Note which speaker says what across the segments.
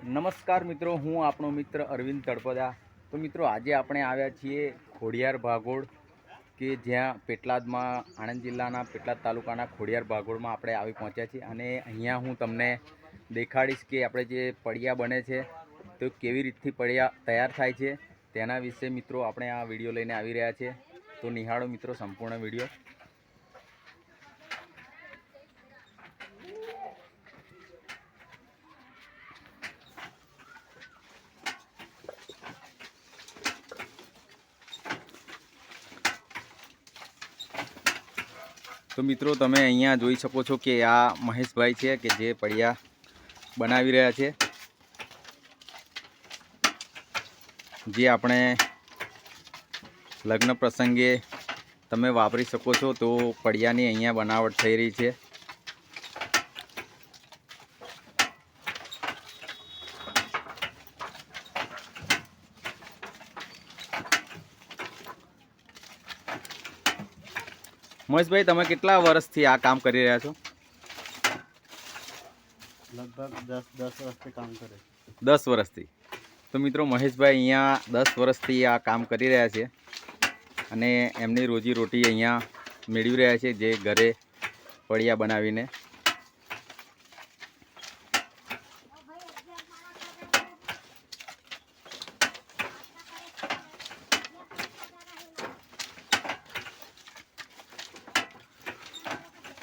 Speaker 1: નમસ્કાર મિત્રો, હું આપણો મિત્ર અરવિંદ તળપદા। તો મિત્રો આજે આપણે આવ્યા છીએ ખોડિયાર ભાગોળ કે જ્યાં પેટલાદમાં આણંદ જિલ્લાના પેટલાદ તાલુકાના ખોડિયાર ભાગોળમાં આપણે આવી પહોંચ્યા છીએ। અને અહીંયા હું તમને દેખાડીશ કે આપણે જે પડિયા બને છે તો કેવી રીતથી પડિયા તૈયાર થાય છે તેના વિશે મિત્રો આપણે આ વિડીયો લઈને આવી રહ્યા છીએ। તો નિહાળો મિત્રો સંપૂર્ણ વિડીયો। तो मित्रों તમે અહીંયા જોઈ શકો છો કે આ મહેશભાઈ છે કે જે પડિયા બનાવી રહ્યા છે, જે આપણે લગ્ન પ્રસંગે તમે વાપરી શકો છો। તો પડિયાની અહીંયા બનાવટ થઈ રહી છે। મહેશભાઈ તમે કેટલા વર્ષથી આ કામ કરી રહ્યા છો?
Speaker 2: लगभग 10 વર્ષથી કામ કરે।
Speaker 1: 10 વર્ષથી। તો મિત્રો મહેશભાઈ અહીંયા 10 વર્ષથી આ કામ કરી રહ્યા છે અને એમની રોજી રોટી અહીંયા મેળવી રહ્યા છે, જે ઘરે પડિયા બનાવીને।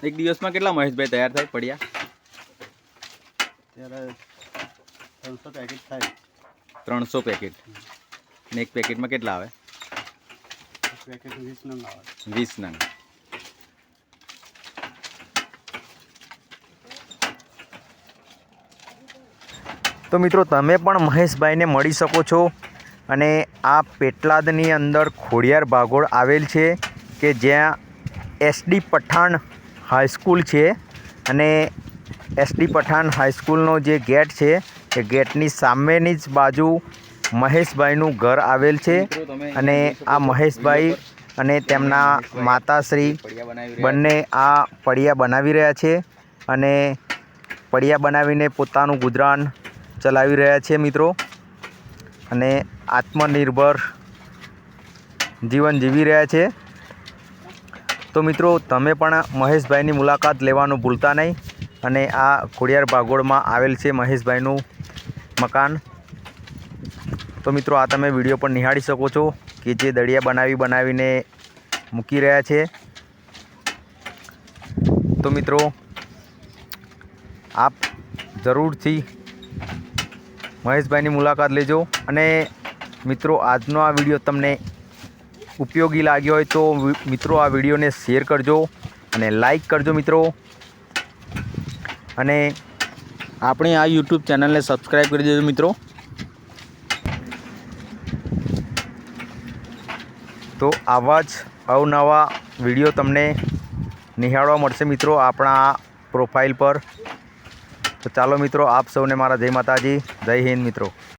Speaker 1: એક દિવસમાં કેટલા મહેશભાઈ તૈયાર થાય પડિયા?
Speaker 2: ત્યારે 300 પેકેટ થાય।
Speaker 1: 300 પેકેટ। ને એક પેકેટમાં કેટલા આવે?
Speaker 2: એક પેકેટ 20 નંગ આવે।
Speaker 1: 20 નંગ।
Speaker 3: તો મિત્રો તમે પણ મહેશભાઈને મળી શકો છો। અને આ પેટલાદની અંદર ખોડિયાર ભાગોળ આવેલ છે કે જ્યાં એસડી પઠાણ હાઈસ્કૂલ છે, અને એસડી પઠાણ હાઈસ્કૂલનો જે ગેટ છે એ ગેટની સામેની જ બાજુ મહેશભાઈનું ઘર આવેલ છે। અને આ મહેશભાઈ અને તેમના માતાશ્રી બંને આ પડિયા બનાવી રહ્યા છે અને પડિયા બનાવીને પોતાનું ગુજરાન ચલાવી રહ્યા છે મિત્રો, અને આત્મનિર્ભર જીવન જીવી રહ્યા છે। તો મિત્રો તમે પણ મહેશભાઈની મુલાકાત લેવાનું ભૂલતા નહીં। અને આ ખોડિયાર ભાગોળમાં આવેલ છે મહેશભાઈનું મકાન। તો મિત્રો આ તમે વિડીયો પણ નિહાળી શકો છો કે જે દળિયા બનાવીને મૂકી રહ્યા છે। તો મિત્રો આપ જરૂરથી મહેશભાઈની મુલાકાત લેજો। અને મિત્રો આજનો આ વિડીયો તમને ઉપયોગી લાગ્યો હોય તો મિત્રો આ વિડીયોને શેર કરજો અને લાઈક કરજો મિત્રો, અને
Speaker 1: આપણી આ YouTube ચેનલને સબસ્ક્રાઈબ કરી દેજો મિત્રો।
Speaker 3: તો આવા જ અવનવા વિડીયો તમને નિહાળવા મળશે મિત્રો આપણા પ્રોફાઇલ પર। તો ચાલો મિત્રો, આપ સૌને મારા જય માતાજી, જય હિન્દ મિત્રો।